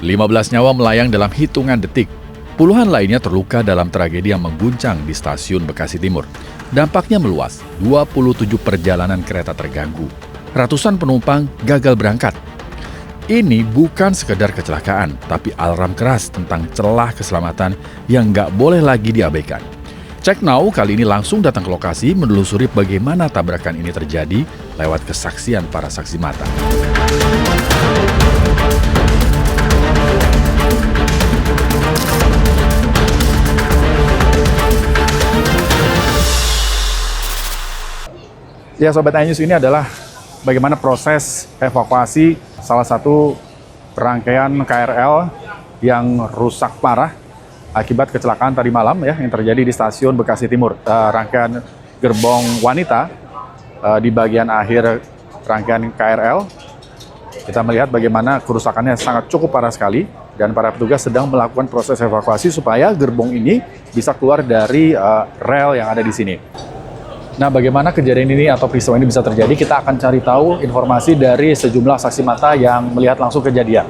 15 nyawa melayang dalam hitungan detik. Puluhan lainnya terluka dalam tragedi yang mengguncang di stasiun Bekasi Timur. Dampaknya meluas, 27 perjalanan kereta terganggu. Ratusan penumpang gagal berangkat. Ini bukan sekedar kecelakaan, tapi alarm keras tentang celah keselamatan yang nggak boleh lagi diabaikan. Cek Now kali ini langsung datang ke lokasi menelusuri bagaimana tabrakan ini terjadi lewat kesaksian para saksi mata. Ya Sobat iNews, ini adalah bagaimana proses evakuasi salah satu rangkaian KRL yang rusak parah akibat kecelakaan tadi malam ya yang terjadi di stasiun Bekasi Timur. Rangkaian gerbong wanita di bagian akhir rangkaian KRL. Kita melihat bagaimana kerusakannya sangat cukup parah sekali dan para petugas sedang melakukan proses evakuasi supaya gerbong ini bisa keluar dari rel yang ada di sini. Nah, bagaimana kejadian ini atau peristiwa ini bisa terjadi, kita akan cari tahu informasi dari sejumlah saksi mata yang melihat langsung kejadian.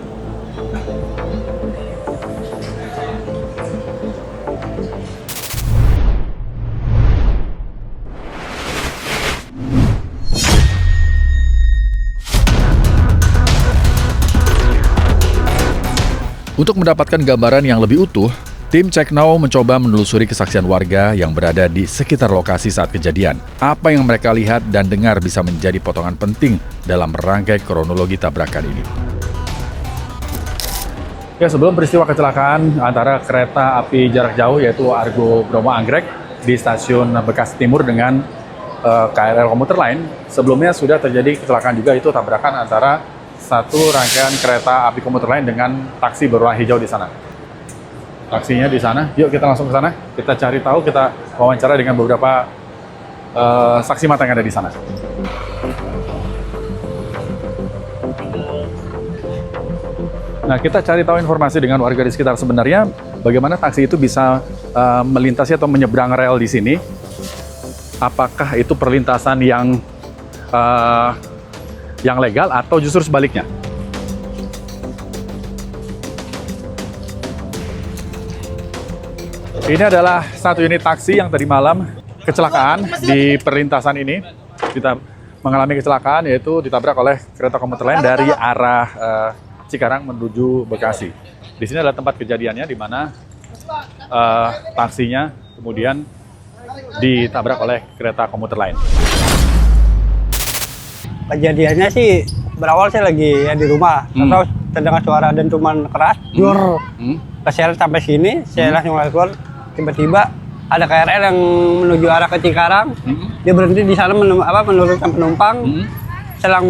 Untuk mendapatkan gambaran yang lebih utuh, tim Cek Now mencoba menelusuri kesaksian warga yang berada di sekitar lokasi saat kejadian. Apa yang mereka lihat dan dengar bisa menjadi potongan penting dalam merangkai kronologi tabrakan ini. Ya, sebelum peristiwa kecelakaan antara kereta api jarak jauh yaitu Argo Bromo Anggrek di stasiun Bekasi Timur dengan KRL komuter lain, sebelumnya sudah terjadi kecelakaan juga, itu tabrakan antara satu rangkaian kereta api komuter lain dengan taksi berwarna hijau di sana. Taksinya di sana. Yuk kita langsung ke sana. Kita cari tahu, kita wawancara dengan beberapa saksi mata yang ada di sana. Nah, kita cari tahu informasi dengan warga di sekitar sebenarnya bagaimana taksi itu bisa melintasi atau menyeberang rel di sini. Apakah itu perlintasan yang legal atau justru sebaliknya? Ini adalah satu unit taksi yang tadi malam kecelakaan di perlintasan ini. Kita mengalami kecelakaan yaitu ditabrak oleh kereta komuter lain dari arah Cikarang menuju Bekasi. Di sini adalah tempat kejadiannya di mana taksinya kemudian ditabrak oleh kereta komuter lain. Kejadiannya sih berawal saya lagi ya di rumah, terus terdengar suara dentuman keras, jur. Saya sampai sini, saya langsung keluar. Tiba-tiba ada KRL yang menuju arah ke Cikarang. Dia berhenti di sana menurunkan penumpang. Selang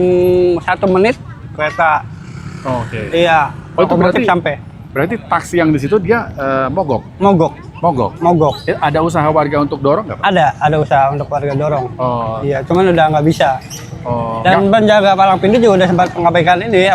1 menit kereta. Oke. Iya. Oh, itu sampai. Berarti taksi yang di situ dia mogok. Mogok. Ada usaha warga untuk dorong nggak, Pak? Ada usaha untuk warga dorong. Oh. Iya, cuman udah nggak bisa. Oh. Dan penjaga palang pintu juga udah sempat mengabaikan ini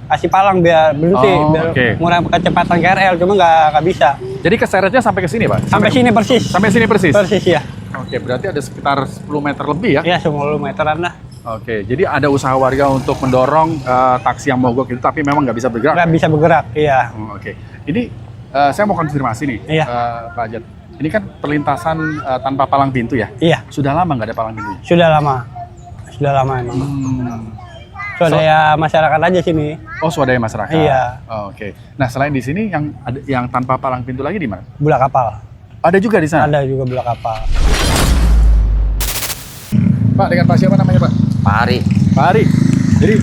kasih palang biar berhenti, biar mengurangi kecepatan KRL, cuma nggak bisa. Jadi keseretnya sampai ke sini, Pak? Sampai sini persis. Sampai sini persis? Persis, ya. Oke, berarti ada sekitar 10 meter lebih ya? Iya, 10 meteran lah. Oke, jadi ada usaha warga untuk mendorong taksi yang mogok itu, tapi memang nggak bisa bergerak? Nggak bisa bergerak, iya. Oke. Ini saya mau konfirmasi nih, iya. Pak Ajat. Ini kan perlintasan tanpa palang pintu ya? Iya. Sudah lama nggak ada palang pintunya? Sudah lama emang. Swadaya masyarakat aja sini. Oh, swadaya masyarakat. Iya. Oh, oke. Nah, selain di sini yang tanpa palang pintu lagi di mana? Bulak kapal. Ada juga di sana? Ada juga bulak kapal. Pak, dengan Pak siapa namanya, Pak? Pak Ari. Pak Ari. Jadi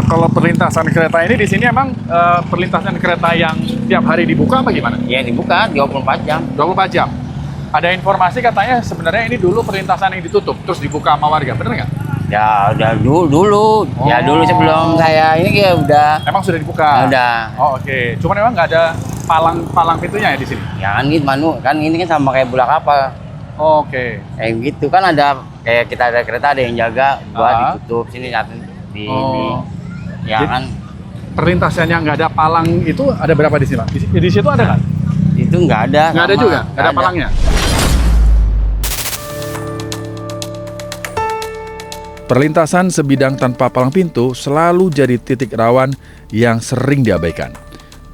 kalau perlintasan kereta ini di sini emang perlintasan kereta yang tiap hari dibuka apa gimana? Ya dibuka 24 jam. 24 jam. Ada informasi katanya sebenarnya ini dulu perlintasan yang ditutup terus dibuka sama warga, bener nggak? Ya udah dulu. Oh. Ya dulu sebelum saya ini ya udah. Emang sudah dibuka? Ya, udah. Oh, oke. Cuman emang nggak ada palang pintunya ya di sini? Ya kan gitu kan ini kan sama kayak bulak kapal. Oh, oke. Kayak gitu kan ada kayak kita ada kereta ada yang jaga buat ditutup sini di ya Jadi, kan. Perlintasan yang nggak ada palang itu ada berapa di sini, Pak? Di situ ada nggak? Itu nggak ada. Nggak ada juga? Nggak ada palangnya? Perlintasan sebidang tanpa palang pintu selalu jadi titik rawan yang sering diabaikan.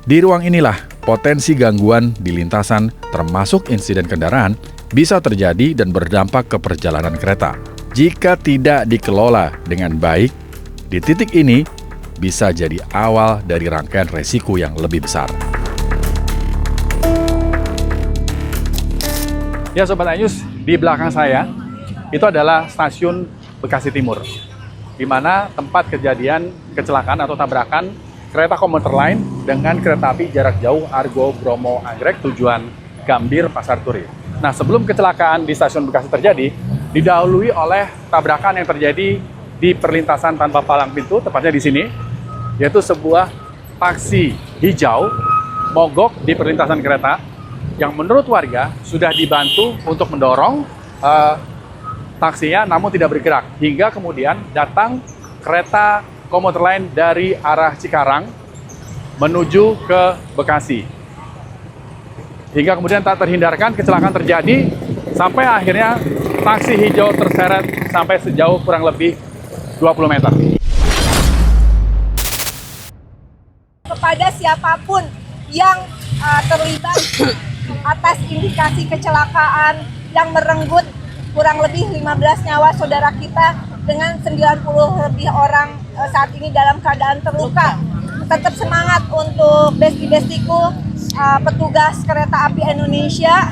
Di ruang inilah potensi gangguan di lintasan termasuk insiden kendaraan bisa terjadi dan berdampak ke perjalanan kereta. Jika tidak dikelola dengan baik, di titik ini bisa jadi awal dari rangkaian resiko yang lebih besar. Ya Sobat Anyus, di belakang saya itu adalah stasiun Bekasi Timur, di mana tempat kejadian kecelakaan atau tabrakan kereta komuter lain dengan kereta api jarak jauh Argo Bromo Anggrek tujuan Gambir Pasar Turi. Nah, sebelum kecelakaan di stasiun Bekasi terjadi, didahului oleh tabrakan yang terjadi di perlintasan tanpa palang pintu, tepatnya di sini, yaitu sebuah taksi hijau mogok di perlintasan kereta yang menurut warga sudah dibantu untuk mendorong taksinya namun tidak bergerak. Hingga kemudian datang kereta komuter lain dari arah Cikarang menuju ke Bekasi. Hingga kemudian tak terhindarkan kecelakaan terjadi sampai akhirnya taksi hijau terseret sampai sejauh kurang lebih 20 meter. Kepada siapapun yang terlibat atas indikasi kecelakaan yang merenggut kurang lebih 15 nyawa saudara kita dengan 90 lebih orang saat ini dalam keadaan terluka. Tetap semangat untuk besti-bestiku, petugas kereta api Indonesia.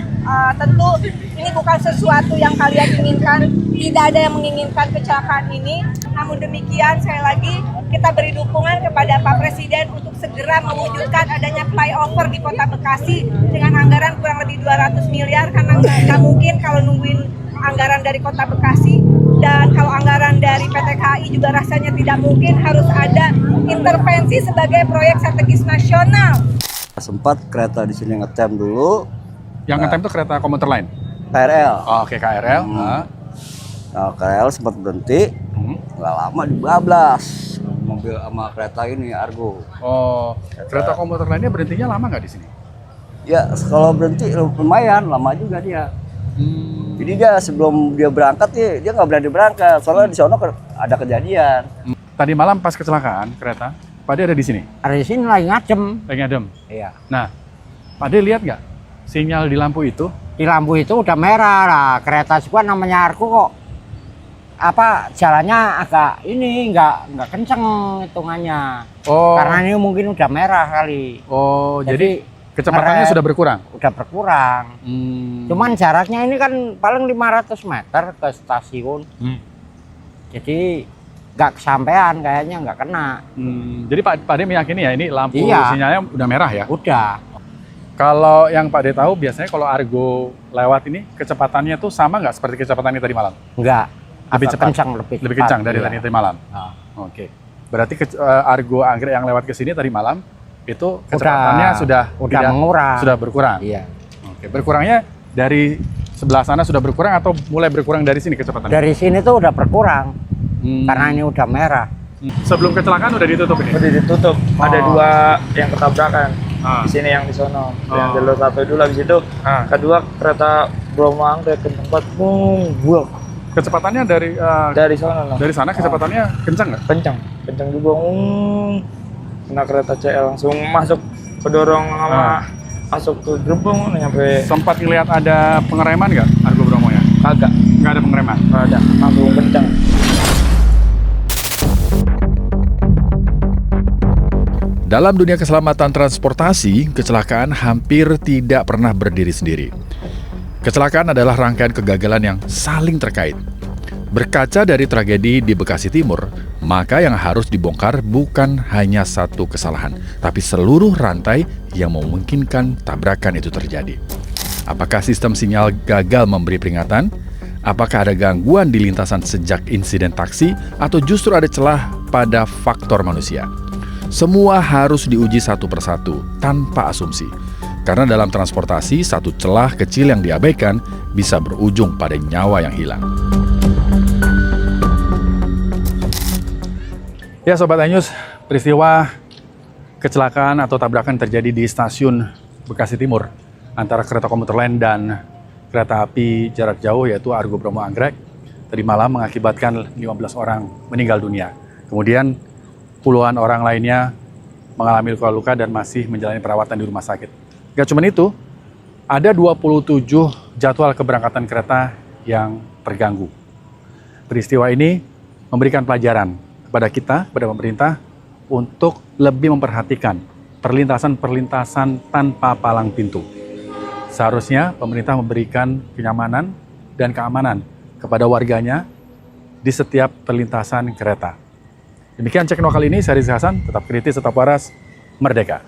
Tentu ini bukan sesuatu yang kalian inginkan, tidak ada yang menginginkan kecelakaan ini. Namun demikian, sekali lagi kita beri dukungan kepada Pak Presiden untuk segera mewujudkan adanya flyover di Kota Bekasi dengan anggaran kurang lebih 200 miliar, karena nggak mungkin kalau nungguin anggaran dari Kota Bekasi, dan kalau anggaran dari PT KAI juga rasanya tidak mungkin, harus ada intervensi sebagai proyek strategis nasional. Sempat kereta di sini ngetem dulu. Yang ngetem itu kereta komuter lain? KRL. Oh, oke, KRL. Nah, KRL sempat berhenti. Nggak lama dibablas mobil sama kereta ini Argo. Oh, kereta komuter lainnya berhentinya lama nggak di sini? Ya, kalau berhenti lumayan lama juga dia. Jadi dia sebelum dia berangkat dia nggak berani berangkat. Soalnya di sana ada kejadian. Tadi malam pas kecelakaan kereta, Pak De ada di sini? Ada di sini lagi ngadem. Lagi ngadem? Iya. Nah, Pak De lihat nggak sinyal di lampu itu? Di lampu itu udah merah lah. Kereta juga namanya Argo kok. Apa jalannya agak ini nggak kenceng hitungannya. Oh. Karena ini mungkin udah merah kali. Oh, jadi kecepatannya sudah berkurang? Udah berkurang. Cuman jaraknya ini kan paling 500 meter ke stasiun. Jadi nggak kesampean, kayaknya nggak kena. Jadi Pak De meyakini ya ini lampu sinyalnya udah merah ya? Udah. Kalau yang Pak De tahu biasanya kalau Argo lewat ini kecepatannya tuh sama nggak seperti kecepatannya tadi malam? Enggak. Lebih cepat? Lebih kencang dari iya. tadi malam? Oke. Berarti Argo Anggrek yang lewat ke sini tadi malam itu kecepatannya sudah mengurang. Sudah berkurang? Iya. Oke. Berkurangnya dari sebelah sana sudah berkurang atau mulai berkurang dari sini kecepatannya? Dari sini tuh udah berkurang. Karena ini udah merah. Sebelum kecelakaan udah ditutup ini? Udah ditutup. Ada dua yang ketabrakan. Di sini yang di sono. Yang jalur satu dulu, habis itu kedua kereta Bromo Anggrek ke tempat buak. Kecepatannya dari sono lah. Dari sana kecepatannya kencang nggak? Kencang juga. Kena kereta CL langsung masuk kedorong sama masuk ke gerbong nyampe. Sempat ngelihat ada pengereman nggak Argo Bromo ya? Kagak. Nggak ada pengereman? Nggak ada. Langsung kencang. Dalam dunia keselamatan transportasi, kecelakaan hampir tidak pernah berdiri sendiri. Kecelakaan adalah rangkaian kegagalan yang saling terkait. Berkaca dari tragedi di Bekasi Timur, maka yang harus dibongkar bukan hanya satu kesalahan, tapi seluruh rantai yang memungkinkan tabrakan itu terjadi. Apakah sistem sinyal gagal memberi peringatan? Apakah ada gangguan di lintasan sejak insiden taksi? Atau justru ada celah pada faktor manusia? Semua harus diuji satu persatu, tanpa asumsi. Karena dalam transportasi, satu celah kecil yang diabaikan bisa berujung pada nyawa yang hilang. Ya Sobat Anyus, peristiwa kecelakaan atau tabrakan terjadi di stasiun Bekasi Timur antara kereta komuter lain dan kereta api jarak jauh yaitu Argo Bromo Anggrek tadi malam mengakibatkan 15 orang meninggal dunia. Kemudian puluhan orang lainnya mengalami luka-luka dan masih menjalani perawatan di rumah sakit. Gak cuma itu, ada 27 jadwal keberangkatan kereta yang terganggu. Peristiwa ini memberikan pelajaran kepada kita, kepada pemerintah, untuk lebih memperhatikan perlintasan-perlintasan tanpa palang pintu. Seharusnya pemerintah memberikan kenyamanan dan keamanan kepada warganya di setiap perlintasan kereta. Demikian Cek No kali ini, saya Rizky Hasan, tetap kritis, tetap waras, merdeka.